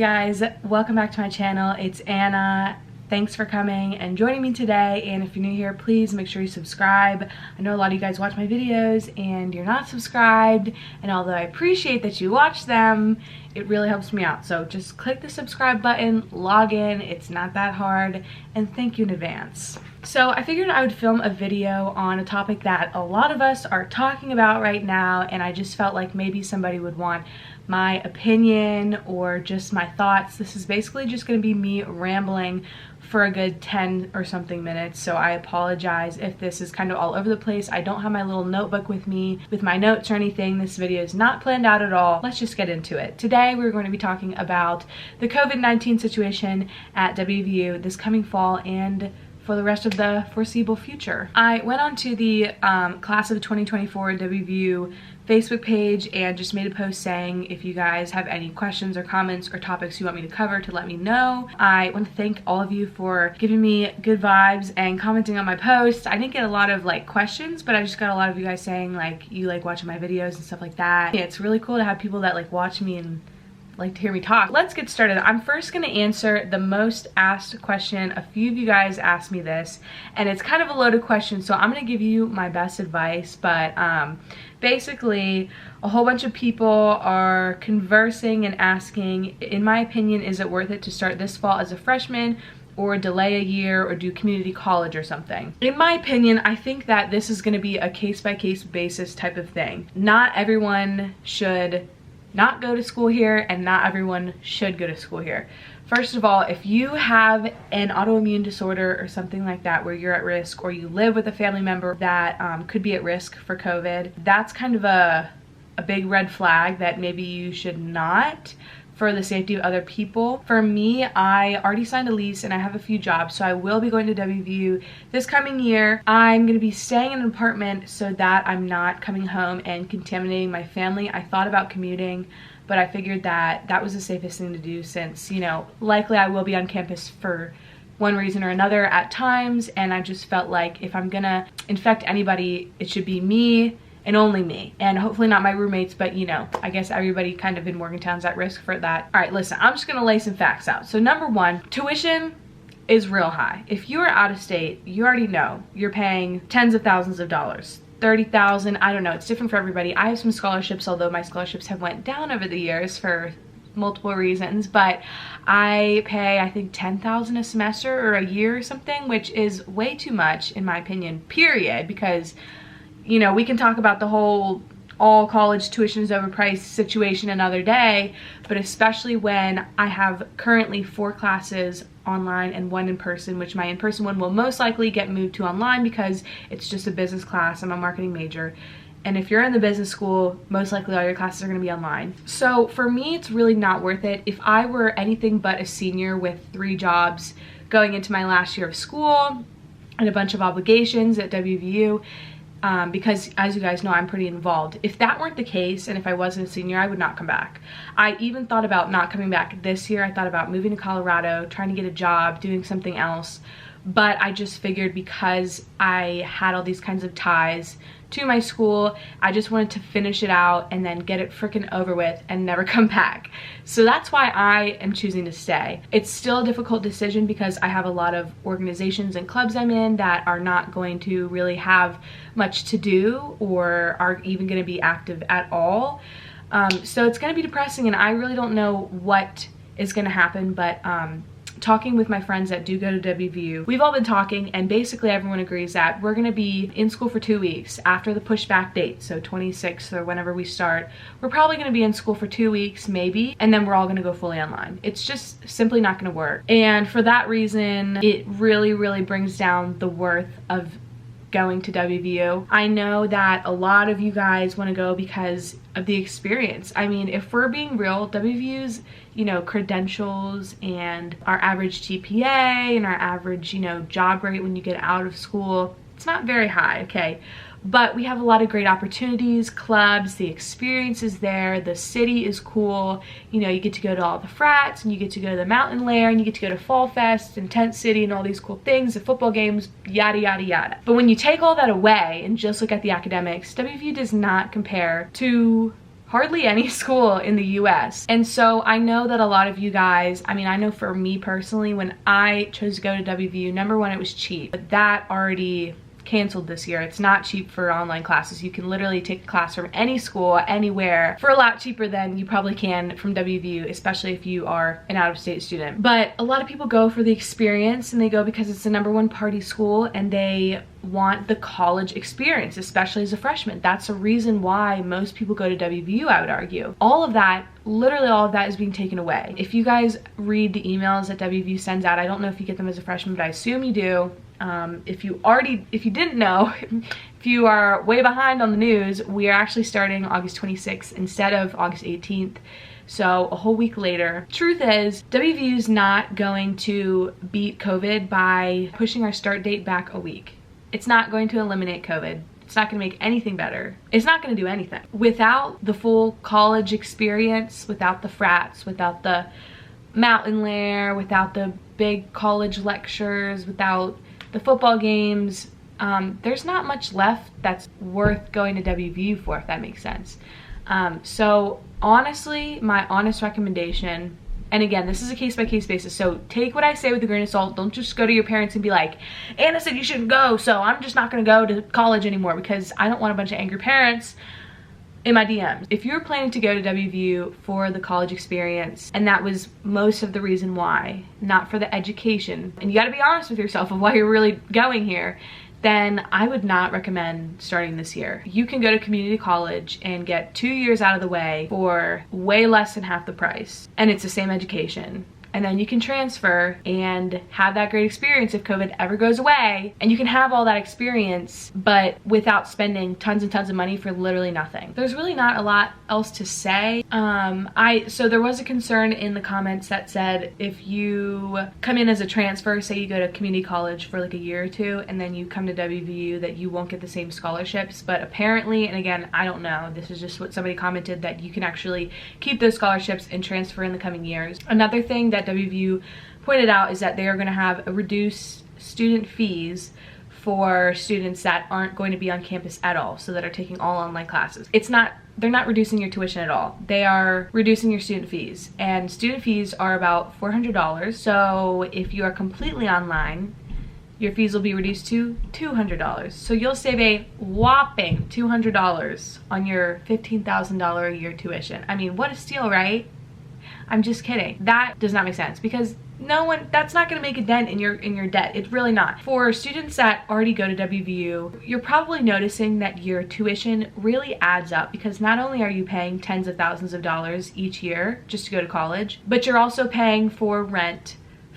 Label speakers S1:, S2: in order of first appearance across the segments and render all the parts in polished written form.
S1: you guys, welcome back to my channel. It's Anna. Thanks for coming and joining me today, and if you're new here, please make sure you subscribe. I know a lot of you guys watch my videos and you're not subscribed, and although I appreciate that you watch them, it really helps me out. So just click the subscribe button, log in, it's not that hard, and thank you in advance. So I figured I would film a video on a topic that a lot of us are talking about right now, and I just felt like maybe somebody would want my opinion or just my thoughts. This is basically just going to be me rambling for a good 10 or something minutes, so I apologize if this is kind of all over the place. I don't have my little notebook with me with my notes or anything. This video is not planned out at all. Let's just get into it. Today we're going to be talking about the COVID-19 situation at WVU this coming fall and for the rest of the foreseeable future. I went onto the class of 2024 WVU Facebook page and just made a post saying if you guys have any questions or comments or topics you want me to cover, to let me know. I want to thank all of you for giving me good vibes and commenting on my post. I didn't get a lot of questions, but I just got a lot of you guys saying you like watching my videos and stuff like that. Yeah, it's really cool to have people that watch me and like to hear me talk. Let's get started. I'm first going to answer the most asked question. A few of you guys asked me this, and it's kind of a loaded question, so I'm going to give you my best advice, but basically a whole bunch of people are conversing and asking, in my opinion, is it worth it to start this fall as a freshman or delay a year or do community college or something? In my opinion, I think that this is going to be a case-by-case basis type of thing. Not everyone should not go to school here, and not everyone should go to school here. First of all, if you have an autoimmune disorder or something like that where you're at risk, or you live with a family member that could be at risk for COVID, that's kind of a big red flag that maybe you should not, for the safety of other people. For me, I already signed a lease and I have a few jobs, so I will be going to WVU this coming year. I'm going to be staying in an apartment so that I'm not coming home and contaminating my family. I thought about commuting, but I figured that that was the safest thing to do since, likely I will be on campus for one reason or another at times, and I just felt like if I'm gonna infect anybody, it should be me and only me, and hopefully not my roommates, but I guess everybody kind of in Morgantown's at risk for that. All right, listen, I'm just gonna lay some facts out. So number one, tuition is real high. If you are out of state, you already know you're paying tens of thousands of dollars. 30,000, I don't know, it's different for everybody. I have some scholarships, although my scholarships have went down over the years for multiple reasons, but I pay, I think, 10,000 a semester or a year or something, which is way too much in my opinion, period, because we can talk about the whole all college tuition is overpriced situation another day, but especially when I have currently 4 classes online and 1 in person, which my in-person one will most likely get moved to online because it's just a business class. I'm a marketing major. And if you're in the business school, most likely all your classes are going to be online. So for me, it's really not worth it. If I were anything but a senior with 3 jobs going into my last year of school and a bunch of obligations at WVU, because as you guys know, I'm pretty involved. If that weren't the case, and if I wasn't a senior, I would not come back. I even thought about not coming back this year. I thought about moving to Colorado, trying to get a job, doing something else. But I just figured because I had all these kinds of ties to my school, I just wanted to finish it out and then get it freaking over with and never come back. So that's why I am choosing to stay. It's still a difficult decision because I have a lot of organizations and clubs I'm in that are not going to really have much to do or are even going to be active at all. So it's going to be depressing, and I really don't know what is going to happen, but talking with my friends that do go to WVU, we've all been talking, and basically everyone agrees that we're going to be in school for 2 weeks after the pushback date, so 26th or whenever we start. We're probably going to be in school for 2 weeks maybe, and then we're all going to go fully online. It's just simply not going to work, and for that reason it really brings down the worth of going to WVU. I know that a lot of you guys want to go because of the experience. I mean, if we're being real, WVU's, credentials and our average GPA and our average, job rate when you get out of school, it's not very high, okay? But we have a lot of great opportunities, clubs, the experience is there, the city is cool, you get to go to all the frats, and you get to go to the mountain lair, and you get to go to Fall Fest and Tent City and all these cool things, the football games, yada yada yada. But when you take all that away and just look at the academics, WVU does not compare to hardly any school in the US. And so I know that a lot of you guys, I mean, I know for me personally, when I chose to go to WVU, number one, it was cheap, but that already canceled this year. It's not cheap for online classes. You can literally take a class from any school, anywhere, for a lot cheaper than you probably can from WVU, especially if you are an out-of-state student. But a lot of people go for the experience, and they go because it's the #1 party school, and they want the college experience, especially as a freshman. That's a reason why most people go to WVU, I would argue. All of that, literally all of that, is being taken away. If you guys read the emails that WVU sends out, I don't know if you get them as a freshman, but I assume you do. If you didn't know, if you are way behind on the news, we are actually starting August 26th instead of August 18th. So a whole week later. Truth is, WVU is not going to beat COVID by pushing our start date back a week. It's not going to eliminate COVID. It's not going to make anything better. It's not going to do anything. Without the full college experience, without the frats, without the mountain lair, without the big college lectures, without the football games, there's not much left that's worth going to WVU for, if that makes sense. So honestly, my honest recommendation, and again, this is a case-by-case basis, so take what I say with a grain of salt. Don't just go to your parents and be like, Anna said you shouldn't go, so I'm just not gonna go to college anymore, because I don't want a bunch of angry parents in my DMs. If you're planning to go to WVU for the college experience, and that was most of the reason why, not for the education, and you gotta be honest with yourself of why you're really going here, then I would not recommend starting this year. You can go to community college and get 2 years out of the way for way less than half the price, and it's the same education. And then you can transfer and have that great experience if COVID ever goes away, and you can have all that experience but without spending tons and tons of money for literally nothing. There's really not a lot else to say. So there was a concern in the comments that said if you come in as a transfer, say you go to community college for like a year or two and then you come to WVU, that you won't get the same scholarships. But apparently, and again, I don't know, this is just what somebody commented, that you can actually keep those scholarships and transfer in the coming years. Another thing that WVU pointed out is that they are going to have a reduced student fees for students that aren't going to be on campus at all, so that are taking all online classes. They're not reducing your tuition at all. They are reducing your student fees, and student fees are about $400. So if you are completely online, your fees will be reduced to $200. So you'll save a whopping $200 on your $15,000 a year tuition. I mean, what a steal, right? I'm just kidding. That does not make sense, because that's not gonna make a dent in your debt. It's really not. For students that already go to WVU, you're probably noticing that your tuition really adds up, because not only are you paying tens of thousands of dollars each year just to go to college, but you're also paying for rent,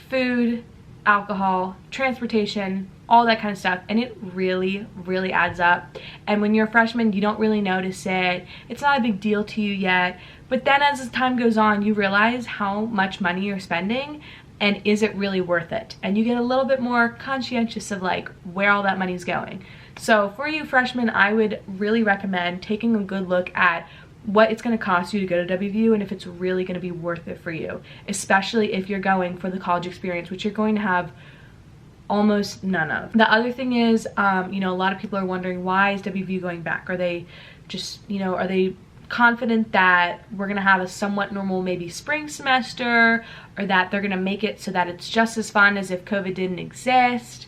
S1: food, alcohol, transportation, all that kind of stuff, and it really, really adds up. And when you're a freshman, you don't really notice it. It's not a big deal to you yet, but then as time goes on, you realize how much money you're spending, and is it really worth it? And you get a little bit more conscientious of like where all that money's going. So for you freshmen, I would really recommend taking a good look at what it's going to cost you to go to WVU and if it's really going to be worth it for you, especially if you're going for the college experience, which you're going to have almost none of. The other thing is, a lot of people are wondering, why is WVU going back? Are they just, are they confident that we're going to have a somewhat normal maybe spring semester, or that they're going to make it so that it's just as fun as if COVID didn't exist?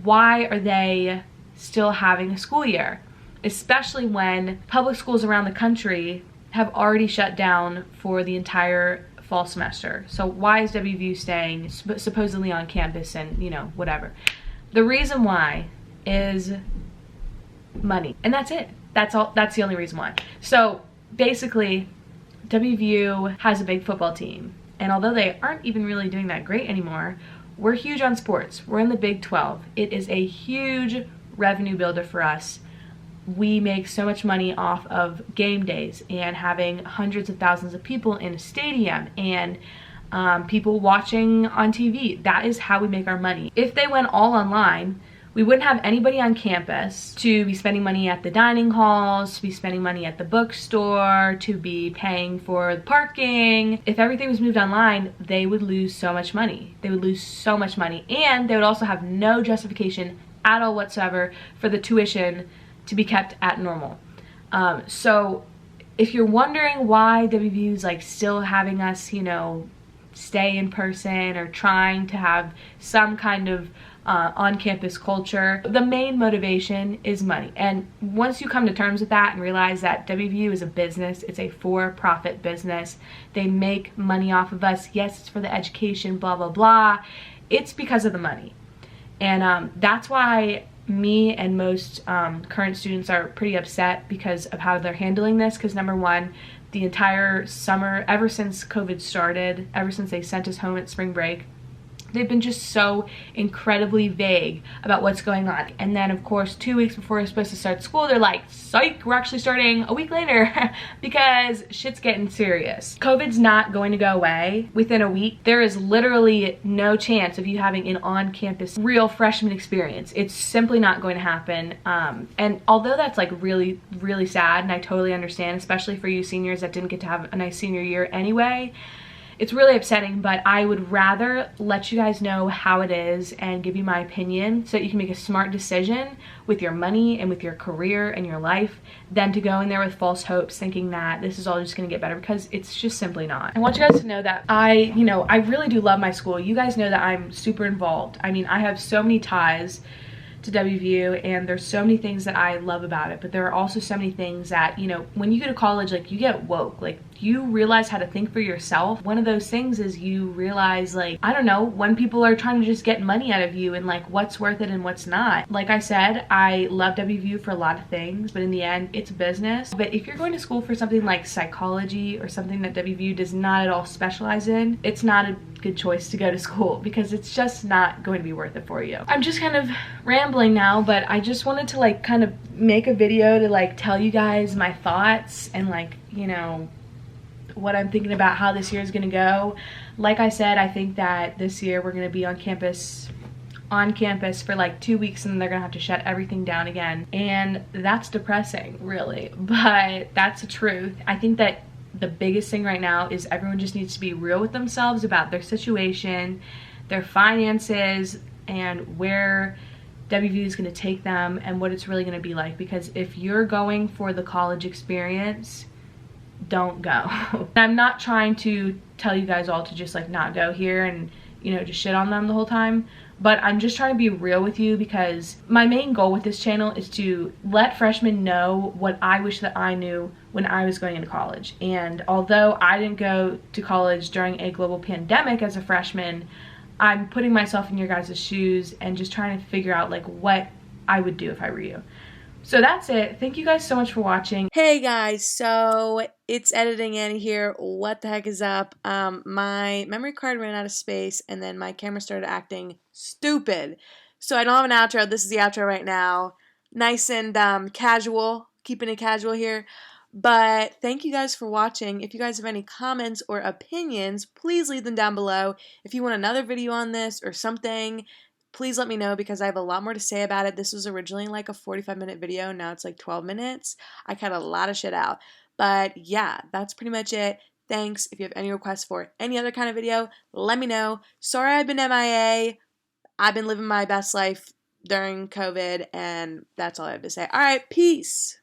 S1: Why are they still having a school year? Especially when public schools around the country have already shut down for the entire fall semester. So why is WVU staying supposedly on campus and, whatever? The reason why is money. And that's it. That's all. That's the only reason why. So basically, WVU has a big football team. And although they aren't even really doing that great anymore, we're huge on sports. We're in the Big 12. It is a huge revenue builder for us. We make so much money off of game days and having hundreds of thousands of people in a stadium and people watching on TV. That is how we make our money. If they went all online, we wouldn't have anybody on campus to be spending money at the dining halls, to be spending money at the bookstore, to be paying for the parking. If everything was moved online, they would lose so much money. They would lose so much money, and they would also have no justification at all whatsoever for the tuition to be kept at normal. So if you're wondering why WVU is like still having us, you know, stay in person or trying to have some kind of on-campus culture, the main motivation is money. And once you come to terms with that and realize that WVU is a business, it's a for-profit business, they make money off of us, yes, it's for the education, blah, blah, blah, it's because of the money. And that's why me and most current students are pretty upset because of how they're handling this, because number one, the entire summer, ever since COVID started, ever since they sent us home at spring break, they've been just so incredibly vague about what's going on. And then of course 2 weeks before we're supposed to start school, they're like, psych, we're actually starting a week later because shit's getting serious. COVID's not going to go away within a week. There is literally no chance of you having an on-campus real freshman experience. It's simply not going to happen. And although that's like really, really sad, and I totally understand, especially for you seniors that didn't get to have a nice senior year anyway, it's really upsetting, but I would rather let you guys know how it is and give you my opinion so that you can make a smart decision with your money and with your career and your life than to go in there with false hopes thinking that this is all just gonna get better, because it's just simply not. I want you guys to know that I really do love my school. You guys know that I'm super involved. I mean, I have so many ties to WVU and there's so many things that I love about it, but there are also so many things that, you know, when you go to college, like, you get woke, like you realize how to think for yourself. One of those things is you realize, like, I don't know, when people are trying to just get money out of you and like what's worth it and what's not. Like I said, I love WVU for a lot of things, but in the end it's a business. But if you're going to school for something like psychology or something that WVU does not at all specialize in, it's not a good choice to go to school because it's just not going to be worth it for you. I'm just kind of rambling now, but I just wanted to like kind of make a video to like tell you guys my thoughts and like, you know, what I'm thinking about how this year is going to go. Like I said, I think that this year we're going to be on campus for like 2 weeks and then they're gonna have to shut everything down again, and that's depressing, really, but that's the truth. I think that the biggest thing right now is everyone just needs to be real with themselves about their situation, their finances, and where WVU is going to take them and what it's really going to be like. Because if you're going for the college experience, don't go. I'm not trying to tell you guys all to just like not go here and, you know, just shit on them the whole time, but I'm just trying to be real with you because my main goal with this channel is to let freshmen know what I wish that I knew when I was going into college. And although I didn't go to college during a global pandemic as a freshman, I'm putting myself in your guys' shoes and just trying to figure out like what I would do if I were you. So that's it. Thank you guys so much for watching.
S2: Hey guys, so it's Editing Annie here. What the heck is up? My memory card ran out of space and then my camera started acting stupid. So I don't have an outro. This is the outro right now. Nice and casual, keeping it casual here. But thank you guys for watching. If you guys have any comments or opinions, please leave them down below. If you want another video on this or something, please let me know because I have a lot more to say about it. This was originally like a 45-minute video. Now it's like 12 minutes. I cut a lot of shit out. But yeah, that's pretty much it. Thanks. If you have any requests for any other kind of video, let me know. Sorry I've been MIA. I've been living my best life during COVID, and that's all I have to say. All right, peace.